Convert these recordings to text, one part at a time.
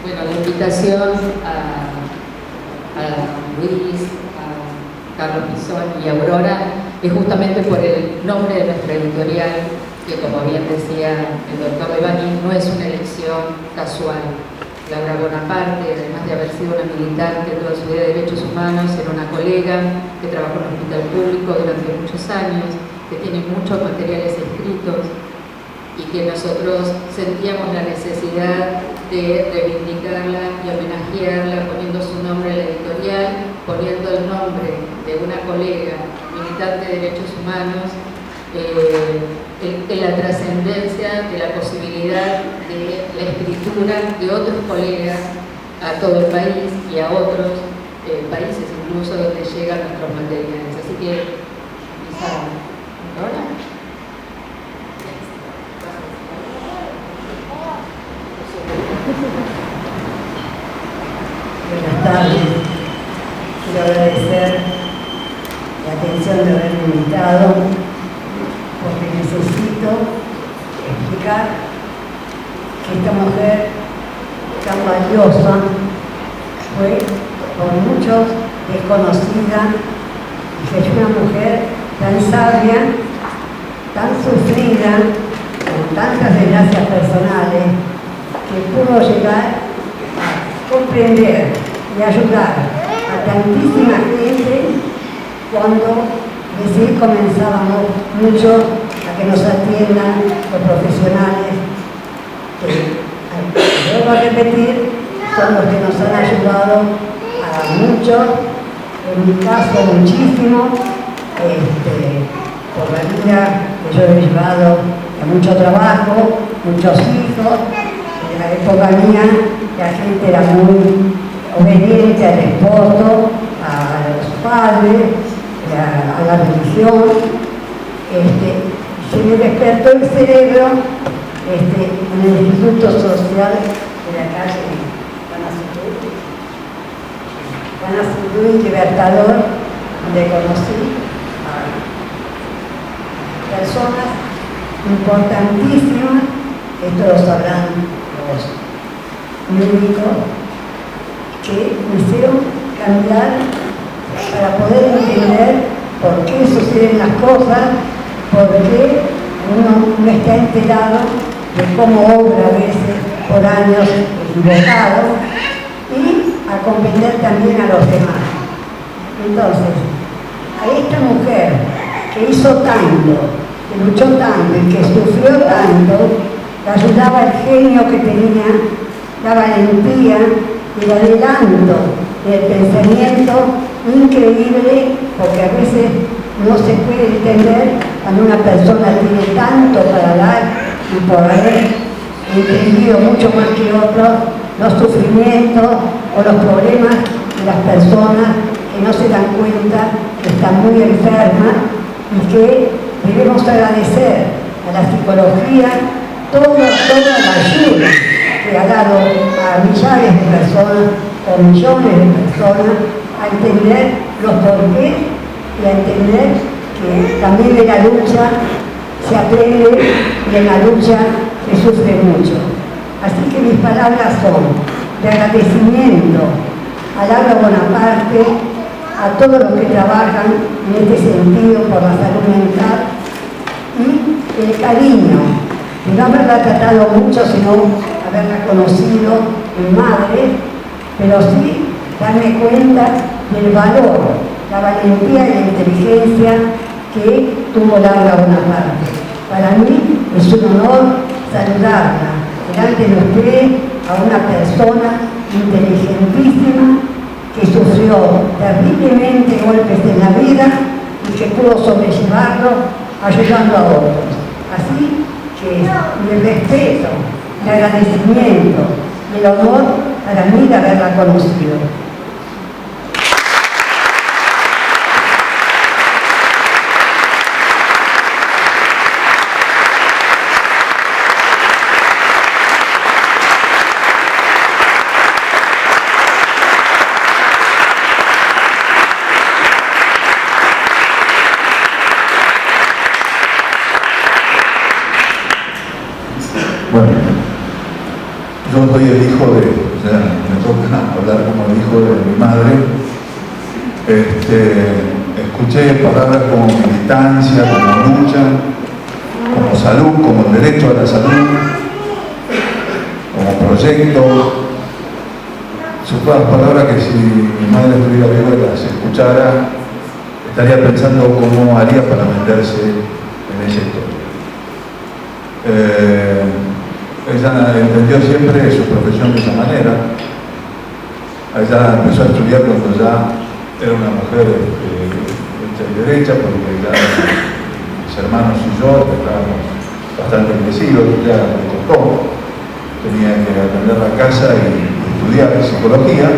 Bueno, la invitación a Luis, a Carlos Pisón y a Aurora es justamente por el nombre de nuestra editorial, que como bien decía el doctor Devani, no es una elección casual. Laura Bonaparte, además de haber sido una militante toda su vida de derechos humanos, era una colega que trabajó en el hospital público durante muchos años, que tiene muchos materiales escritos y que nosotros sentíamos la necesidad de reivindicarla y homenajearla poniendo su nombre en la editorial, poniendo el nombre de una colega militante de derechos humanos, en la trascendencia de la posibilidad de la escritura de otros colegas a todo el país y a otros países incluso donde llegan nuestros materiales. Así que, ¿ahora? Buenas tardes. Quiero agradecer la atención de haberme invitado, porque necesito explicar que esta mujer tan valiosa fue por muchos desconocida y que es una mujer tan sabia, tan sufrida, con tantas desgracias personales, que pudo llegar a comprender y ayudar a tantísima gente cuando recién comenzábamos mucho a que nos atiendan los profesionales que, vuelvo a repetir, son los que nos han ayudado a muchos, en mi caso muchísimo, por la vida que yo he llevado a mucho trabajo, muchos hijos. En la época mía la gente era muy obediente al esposo, a los padres, a la religión. Se me despertó el cerebro en el Instituto Social de la calle Panazurú y Libertador, donde conocí a personas importantísimas, esto lo sabrán los médicos, que me hicieron cambiar para poder entender por qué suceden las cosas, por qué uno no está enterado de cómo obra a veces por años equivocado, y a comprender también a los demás. Entonces, a esta mujer que hizo tanto, que luchó tanto y que sufrió tanto, le ayudaba el genio que tenía, la valentía y el adelanto del pensamiento increíble, porque a veces no se puede entender cuando una persona tiene tanto para dar y por haber entendido mucho más que otros los sufrimientos o los problemas de las personas que no se dan cuenta que están muy enfermas, y que debemos agradecer a la psicología toda la ayuda que ha dado a millares de personas o millones de personas a entender los porqués y a entender que también en la lucha se aprende y en la lucha se sufre mucho. Así que mis palabras son de agradecimiento a Laura Bonaparte, a todos los que trabajan en este sentido por la salud mental, y el cariño de no haberla tratado mucho, sino haberla conocido en madre, pero sí darme cuenta del valor, la valentía y la inteligencia que tuvo Laura Bonaparte. Para mí es un honor saludarla delante de usted, a una persona inteligentísima que sufrió terriblemente golpes en la vida y que pudo sobrellevarlo ayudando a otros. Así que el respeto, el agradecimiento y el honor para mí de haberla conocido. Bueno, yo soy el hijo de o sea, me toca hablar como el hijo de mi madre. Escuché palabras como militancia, como lucha, como salud, como el derecho a la salud, como proyecto. Son todas palabras que si mi madre estuviera viva y las escuchara, estaría pensando cómo haría para meterse en esa historia. Ella entendió siempre su profesión de esa manera. Ella empezó a estudiar cuando ya era una mujer hecha y derecha, porque ya mis hermanos y yo estábamos bastante crecidos, ya me costó. Tenía que atender la casa y estudiar psicología.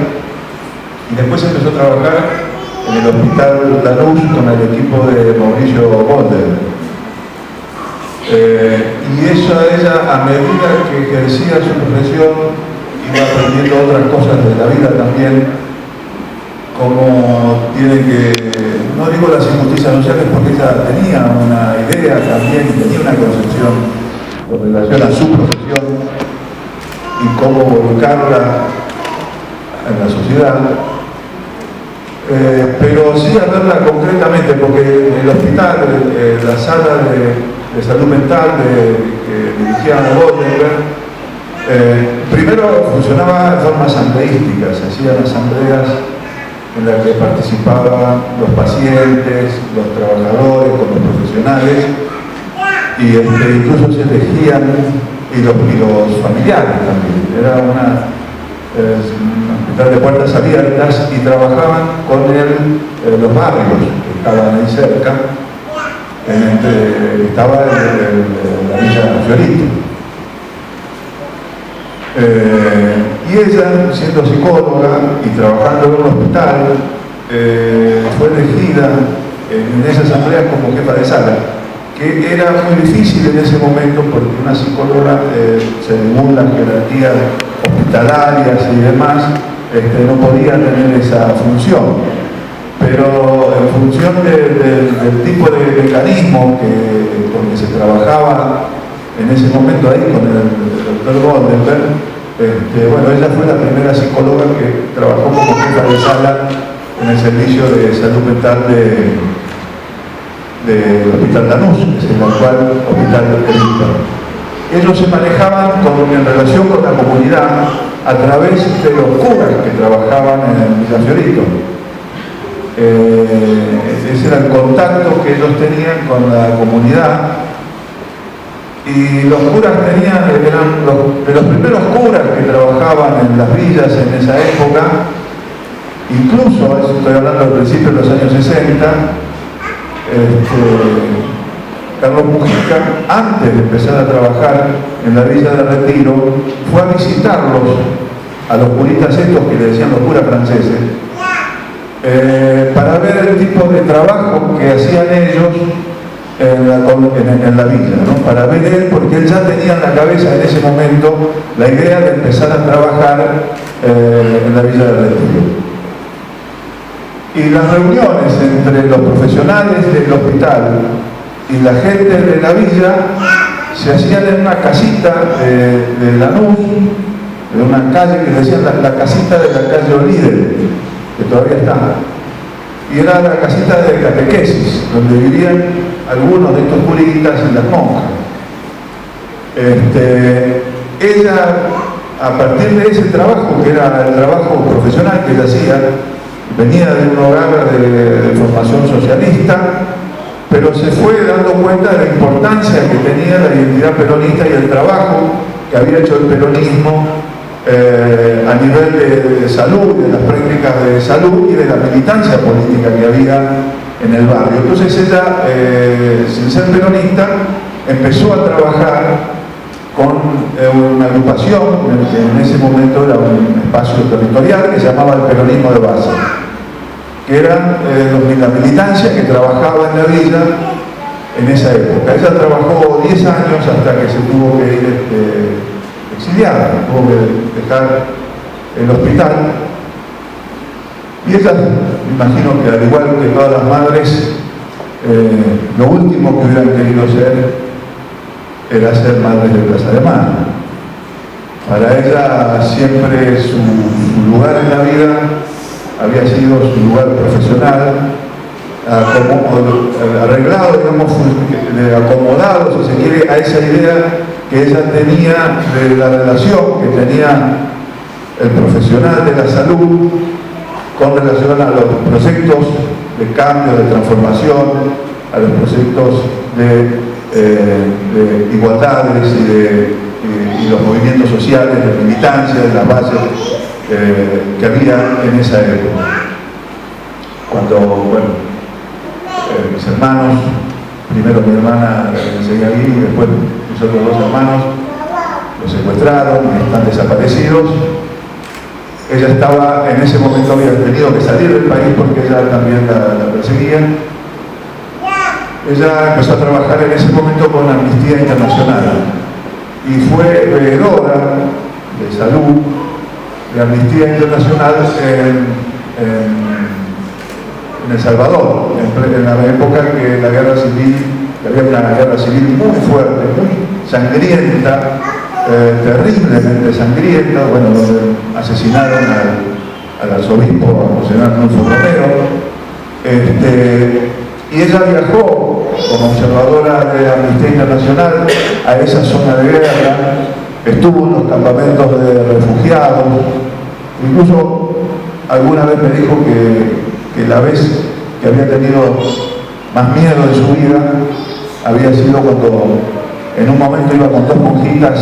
Y después empezó a trabajar en el Hospital Lanús con el equipo de Mauricio Golden. Y eso a ella, a medida que ejercía su profesión, iba aprendiendo otras cosas de la vida también, como tiene que, no digo las injusticias sociales porque ella tenía una idea también, tenía una concepción con relación a su profesión y cómo volcarla en la sociedad. Pero sí a verla concretamente, porque el hospital, la sala de salud mental que dirigía a Goldenberg, primero funcionaba de forma asambleística, se hacían asambleas en las que participaban los pacientes, los trabajadores, con los profesionales, y incluso se elegían y los familiares también. Era un hospital de puertas abiertas y trabajaban con los barrios que estaban ahí cerca. Estaba en la Villa Fiorito. Y ella, siendo psicóloga y trabajando en un hospital, fue elegida en esa asamblea como jefa de sala, que era muy difícil en ese momento porque una psicóloga, según las jerarquías hospitalarias y demás, no podía tener esa función. Pero en función del tipo de mecanismo con que se trabajaba en ese momento ahí con el doctor Goldenberg, bueno, ella fue la primera psicóloga que trabajó como jefa de sala en el servicio de salud mental del Hospital Lanús, que es el actual Hospital del Cristo. Ellos se manejaban en relación con la comunidad a través de los curas que trabajaban en Villa Fiorito. Ese era el contacto que ellos tenían con la comunidad, y los curas eran de los primeros curas que trabajaban en las villas en esa época. Incluso, eso estoy hablando al principio de los años 60, Carlos Mujica, antes de empezar a trabajar en la Villa de Retiro, fue a visitarlos, a los curitas estos que le decían los curas franceses, para ver el tipo de trabajo que hacían ellos en la villa, ¿no? Para ver él, porque él ya tenía en la cabeza en ese momento la idea de empezar a trabajar en la Villa de Retiro. Y las reuniones entre los profesionales del hospital y la gente de la villa se hacían en una casita de Lanús, de una calle que decían la casita de la calle Olíder, que todavía está, y era la casita de catequesis, donde vivían algunos de estos curitas y las monjas. Ella, a partir de ese trabajo, que era el trabajo profesional que ella hacía, venía de un hogar de formación socialista, pero se fue dando cuenta de la importancia que tenía la identidad peronista y el trabajo que había hecho el peronismo a nivel de salud, de las prácticas de salud y de la militancia política que había en el barrio. Entonces ella, sin ser peronista, empezó a trabajar con una agrupación, que en ese momento era un espacio territorial que se llamaba el peronismo de base, que era la militancia que trabajaba en la villa en esa época. Ella trabajó 10 años hasta que se tuvo que ir exiliada, tuvo que dejar el hospital. Y ella, me imagino que al igual que todas las madres, lo último que hubieran querido ser era ser madres de Plaza de Mayo. Para ella siempre su lugar en la vida había sido su lugar profesional, arreglado, digamos, acomodado, si se quiere, a esa idea que ella tenía de la relación que tenía el profesional de la salud con relación a los proyectos de cambio, de transformación, a los proyectos de igualdades y los movimientos sociales, de militancia, de las bases que había en esa época. Cuando, bueno, mis hermanos, primero mi hermana seguía ahí, y después mis otros dos hermanos los secuestraron y están desaparecidos. Ella estaba, en ese momento había tenido que salir del país porque ella también la perseguían. Ella empezó a trabajar en ese momento con Amnistía Internacional y fue veedora de salud de Amnistía Internacional en El Salvador, en la época que la guerra civil, había una guerra civil muy fuerte, muy sangrienta, terriblemente sangrienta, bueno, donde asesinaron al arzobispo, a Monseñor Arnulfo Romero, y ella viajó como observadora de Amnistía Internacional a esa zona de guerra, estuvo en los campamentos de refugiados, incluso alguna vez me dijo que la vez que había tenido más miedo de su vida había sido cuando en un momento iba con dos monjitas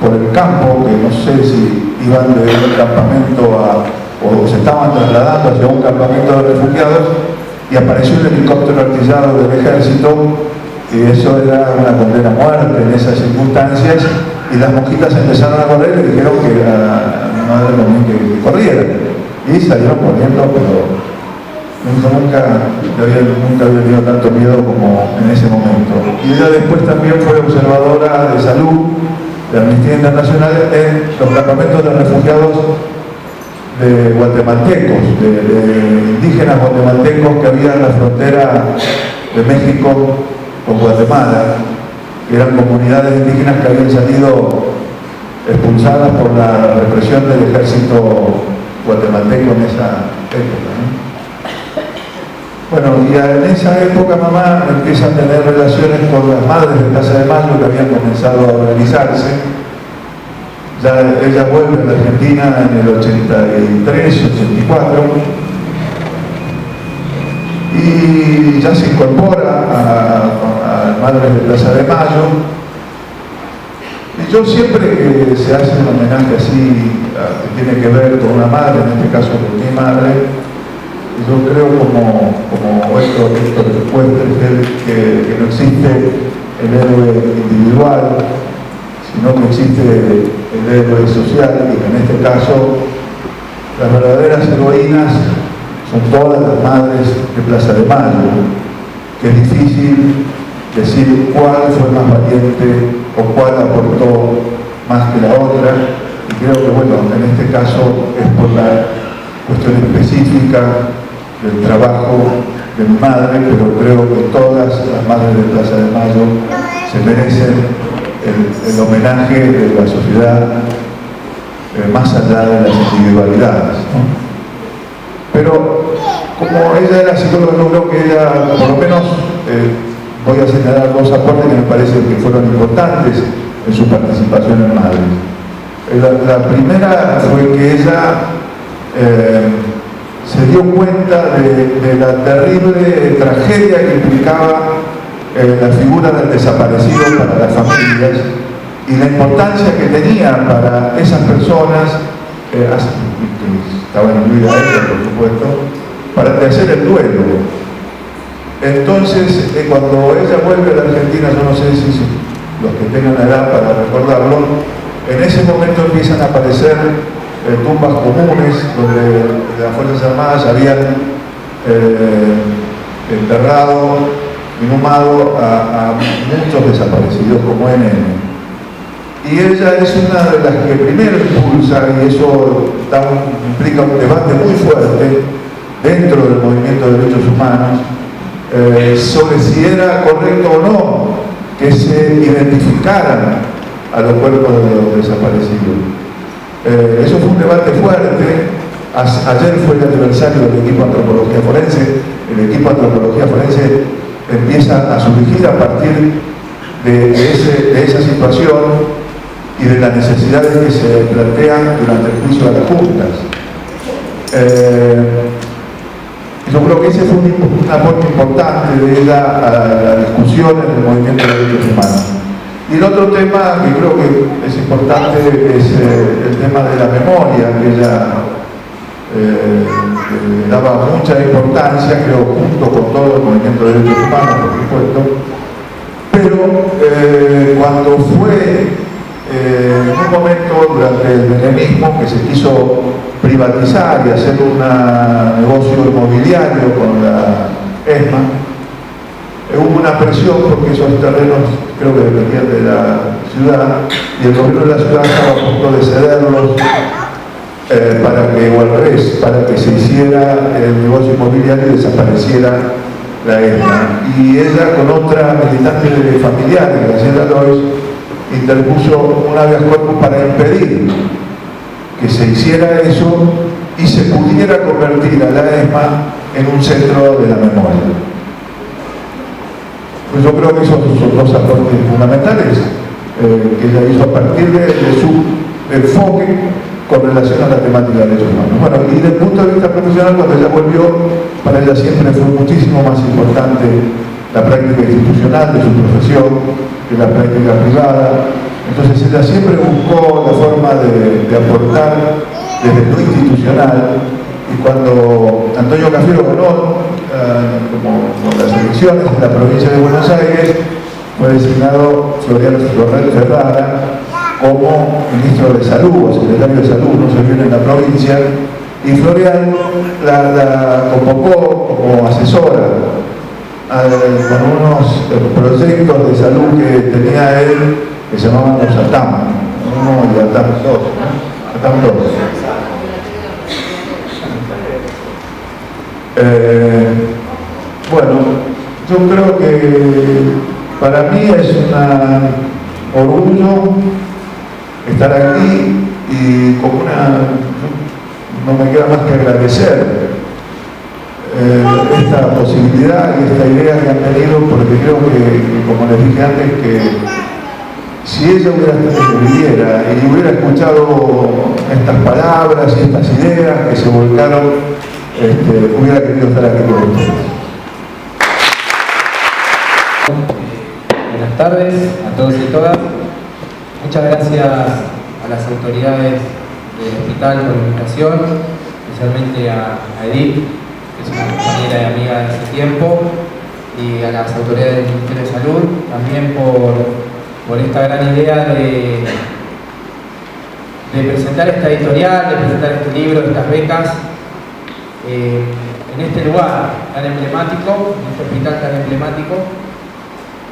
por el campo, que no sé si iban de un campamento o se estaban trasladando hacia un campamento de refugiados, y apareció un helicóptero artillado del ejército, y eso era una condena a muerte en esas circunstancias, y las monjitas empezaron a correr y le dijeron que a mi madre también que corriera, y salieron corriendo, pero nunca había tenido tanto miedo como en ese momento. Y ella después también fue observadora de salud de Amnistía Internacional en los campamentos de refugiados de guatemaltecos, de indígenas guatemaltecos que había en la frontera de México con Guatemala, que eran comunidades indígenas que habían salido expulsadas por la represión del ejército guatemalteco en esa época, ¿no? Bueno, y en esa época mamá empieza a tener relaciones con las madres de Plaza de Mayo que habían comenzado a organizarse. Ya ella vuelve a la Argentina en el 83, 84 y ya se incorpora a Madres de Plaza de Mayo. Y yo siempre que se hace un homenaje así que tiene que ver con una madre, en este caso con mi madre, yo creo como esto después que no existe el héroe individual, sino que existe el héroe social, y en este caso las verdaderas heroínas son todas las madres de Plaza de Mayo, que es difícil decir cuál fue más valiente o cuál aportó más que la otra, y creo que bueno, en este caso es por la cuestión específica del trabajo de mi madre, pero creo que todas las madres de Plaza de Mayo se merecen el homenaje de la sociedad más allá de las individualidades, ¿no? Pero como ella era psicóloga, yo creo que ella, por lo menos, voy a señalar dos aportes que me parece que fueron importantes en su participación en Madres. La primera fue que ella se dio cuenta de la terrible tragedia que implicaba la figura del desaparecido para las familias y la importancia que tenía para esas personas, que estaban incluidas ella, por supuesto, para hacer el duelo. Entonces, cuando ella vuelve a la Argentina, yo no sé si los que tengan la edad para recordarlo, en ese momento empiezan a aparecer tumbas comunes donde las Fuerzas Armadas habían enterrado, inhumado a muchos desaparecidos como NN. Y ella es una de las que primero impulsa, y eso implica un debate muy fuerte dentro del movimiento de derechos humanos, sobre si era correcto o no que se identificaran a los cuerpos de los desaparecidos. Eso fue un debate fuerte. Ayer fue el aniversario del equipo de antropología forense. El equipo de antropología forense empieza a surgir a partir de esa situación y de las necesidades que se plantean durante el juicio de las juntas. Yo creo que ese fue un aporte importante de ella a la discusión en el movimiento de derechos humanos. Y el otro tema que creo que es importante es el tema de la memoria, que ella le daba mucha importancia, creo, junto con todo el movimiento de derechos humanos, por supuesto. Pero cuando fue en un momento durante el menemismo que se quiso privatizar y hacer un negocio inmobiliario con la ESMA, hubo una presión porque esos terrenos creo que dependían de la ciudad y el gobierno de la ciudad estaba a punto de cederlos o al revés, para que se hiciera el negocio inmobiliario y desapareciera la ESMA. Y ella con otra militante familiar, Graciela Lois, interpuso un habeas corpus para impedir que se hiciera eso y se pudiera convertir a la ESMA en un centro de la memoria. Pues yo creo que esos son dos aportes fundamentales que ella hizo a partir de su enfoque con relación a la temática de derechos humanos. Bueno, y desde el punto de vista profesional, cuando ella volvió, para ella siempre fue muchísimo más importante la práctica institucional de su profesión que la práctica privada. Entonces ella siempre buscó la forma de aportar desde lo institucional, y cuando Antonio Cafiero ganó como las elecciones en la provincia de Buenos Aires, fue designado Floriano Ferrara como ministro de Salud o secretario de Salud, no se viene en la provincia, y Florian la convocó como asesora con unos proyectos de salud que tenía él, que se llamaban los ATAM 1 y ATAM 2, ¿no? ATAM 2. Bueno, yo creo que para mí es un orgullo estar aquí y como no me queda más que agradecer esta posibilidad y esta idea que han tenido, porque creo que, como les dije antes, que si ella viviera y hubiera escuchado estas palabras y estas ideas que se volcaron, hubiera querido estar aquí con ustedes. Buenas tardes a todos y todas. Muchas gracias a las autoridades del hospital por la invitación, especialmente a Edith, que es una compañera y amiga de hace tiempo, y a las autoridades del Ministerio de Salud, también por esta gran idea de presentar esta editorial, de presentar este libro, estas becas, en este lugar tan emblemático, en este hospital tan emblemático,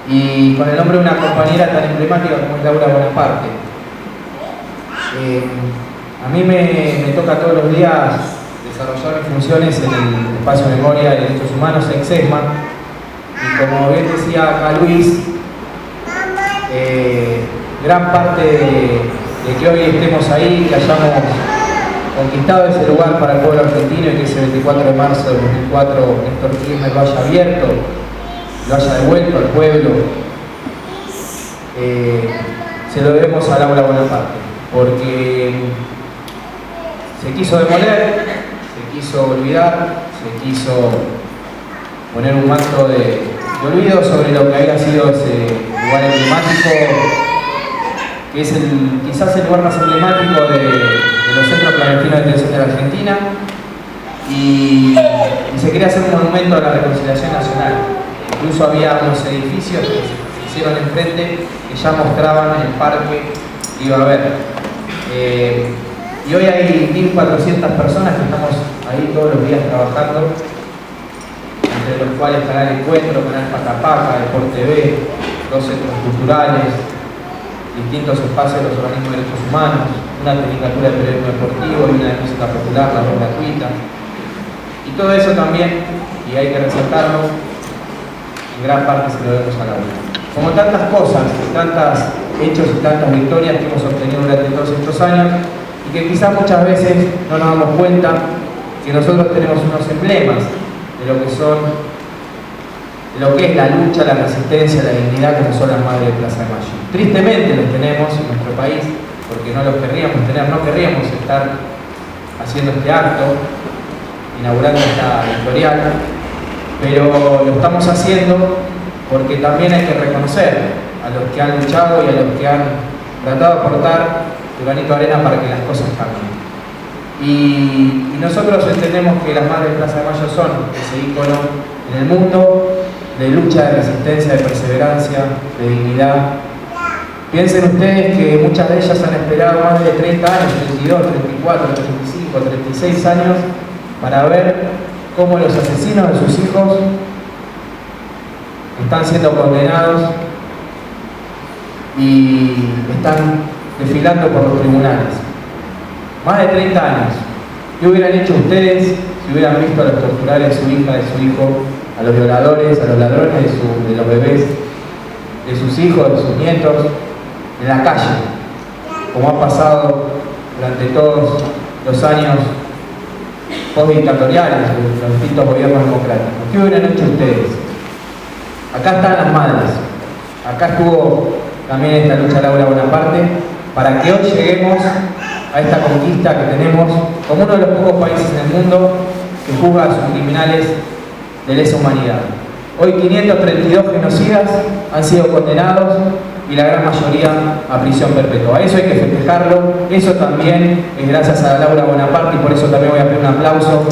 y con el nombre de una compañera tan emblemática como es Laura Bonaparte. A mí me toca todos los días desarrollar mis funciones en el Espacio de Memoria y Derechos Humanos, EXESMA, y como bien decía acá Luis, gran parte de que hoy estemos ahí, que hayamos conquistado ese lugar para el pueblo argentino y que ese 24 de marzo de 2004 Néstor Kirchner lo haya abierto, lo haya devuelto al pueblo, se lo debemos a Laura Bonaparte, porque se quiso demoler, se quiso olvidar, se quiso poner un manto de olvido sobre lo que había sido ese lugar emblemático, que es quizás el lugar más emblemático de los centros clandestinos de detención de la Argentina, y se quería hacer un monumento a la reconciliación nacional. Incluso había unos edificios que se hicieron enfrente que ya mostraban el parque que iba a haber. Y hoy hay 1.400 personas que estamos ahí todos los días trabajando, entre los cuales Canal Encuentro, Canal Pacapaca, Deporte TV, los centros culturales, distintos espacios de los organismos de derechos humanos, una tecnicatura de periodismo deportivo y una de música popular, la voz gratuita. Y todo eso también, y hay que resaltarlo, en gran parte se lo debemos a la UNA. como tantas cosas, tantos hechos y tantas victorias que hemos obtenido durante todos estos años, y que quizás muchas veces no nos damos cuenta que nosotros tenemos unos emblemas de lo que es la lucha, la resistencia, la dignidad, como son las madres de Plaza de Mayo. Tristemente los tenemos en nuestro país, porque no los querríamos tener, no querríamos estar haciendo este acto, inaugurando esta editorial, pero lo estamos haciendo porque también hay que reconocer a los que han luchado y a los que han tratado de aportar su granito de arena para que las cosas cambien. Y nosotros entendemos que las madres de Plaza de Mayo son ese ícono en el mundo de lucha, de resistencia, de perseverancia, de dignidad. Piensen ustedes que muchas de ellas han esperado más de 30 años, 32, 34, 35, 36 años para ver cómo los asesinos de sus hijos están siendo condenados y están desfilando por los tribunales. Más de 30 años. ¿Qué hubieran hecho ustedes si hubieran visto a los torturar a su hija, de su hijo, a los violadores, a los ladrones de los bebés, de sus hijos, de sus nietos, en la calle, como ha pasado durante todos los años postdictatoriales de los distintos gobiernos democráticos? ¿Qué hubieran hecho ustedes? Acá están las madres, acá estuvo también esta lucha Laura Bonaparte, para que hoy lleguemos a esta conquista que tenemos como uno de los pocos países en el mundo que juzga a sus criminales de lesa humanidad. Hoy 532 genocidas han sido condenados y la gran mayoría a prisión perpetua. Eso hay que festejarlo, eso también es gracias a Laura Bonaparte, y por eso también voy a pedir un aplauso.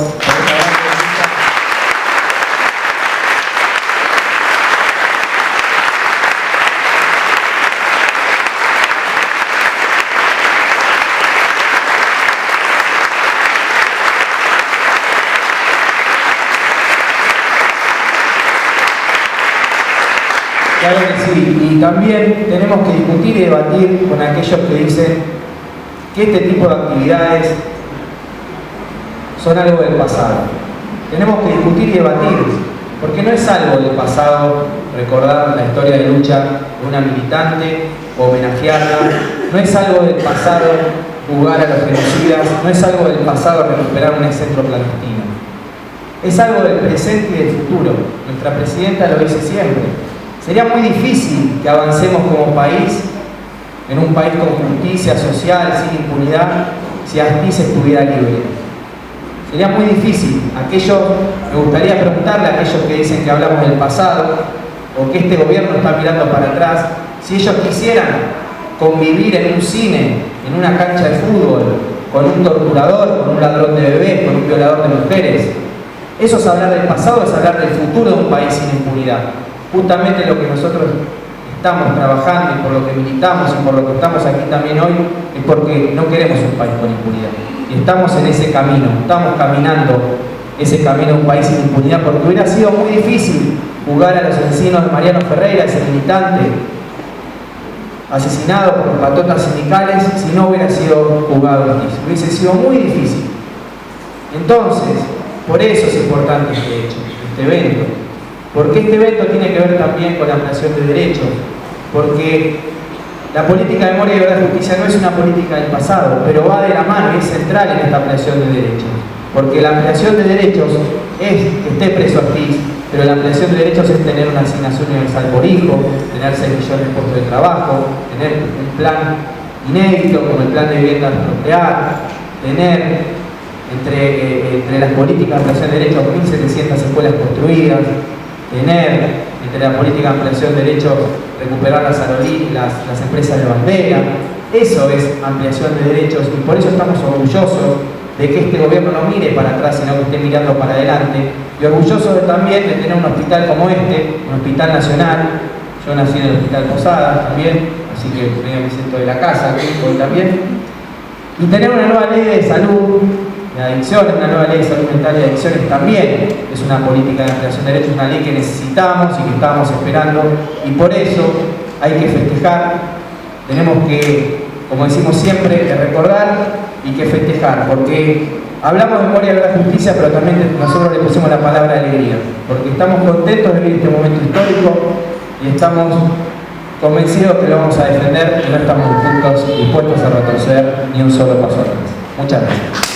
Claro que sí, y también tenemos que discutir y debatir con aquellos que dicen que este tipo de actividades son algo del pasado. Tenemos que discutir y debatir, porque no es algo del pasado recordar la historia de lucha de una militante o homenajearla, no es algo del pasado juzgar a los genocidas, no es algo del pasado recuperar un centro clandestino. Es algo del presente y del futuro. Nuestra presidenta lo dice siempre. Sería muy difícil que avancemos como país, en un país con justicia social, sin impunidad, si Astiz estuviera libre. Sería muy difícil. Me gustaría preguntarle a aquellos que dicen que hablamos del pasado, o que este gobierno está mirando para atrás, si ellos quisieran convivir en un cine, en una cancha de fútbol, con un torturador, con un ladrón de bebés, con un violador de mujeres. Eso es hablar del pasado, es hablar del futuro de un país sin impunidad. Justamente lo que nosotros estamos trabajando y por lo que militamos y por lo que estamos aquí también hoy es porque no queremos un país con impunidad. Y estamos en ese camino, estamos caminando ese camino a un país sin impunidad, porque hubiera sido muy difícil juzgar a los asesinos de Mariano Ferreira, ese militante asesinado por los patotas sindicales, si no hubiera sido juzgado Astiz. Hubiese sido muy difícil. Entonces, por eso es importante este hecho, este evento. Porque este evento tiene que ver también con la ampliación de derechos, porque la política de memoria y verdad y justicia no es una política del pasado, pero va de la mano y es central en esta ampliación de derechos. Porque la ampliación de derechos es que esté preso Astiz, pero la ampliación de derechos es tener una asignación universal por hijo, tener 6 millones de puestos de trabajo, tener un plan inédito como el plan de vivienda nuclear, tener entre las políticas de ampliación de derechos 1.700 escuelas construidas, tener entre la política de ampliación de derechos recuperar las aerolíneas, las empresas de bandera. Eso es ampliación de derechos, y por eso estamos orgullosos de que este gobierno no mire para atrás, sino que esté mirando para adelante, y orgullosos también de tener un hospital como este, un hospital nacional. Yo nací en el Hospital Posadas también, así que me siento de la casa aquí hoy también, y tener una nueva ley de salud de adicciones, una nueva ley de salud mental y adicciones también es una política de ampliación de derechos, una ley que necesitamos y que estábamos esperando, y por eso hay que festejar. Tenemos que, como decimos siempre, que recordar y que festejar, porque hablamos de memoria, verdad y justicia, pero también nosotros le pusimos la palabra alegría, porque estamos contentos de vivir este momento histórico, y estamos convencidos que lo vamos a defender y no estamos dispuestos a retroceder ni un solo paso atrás. Muchas gracias.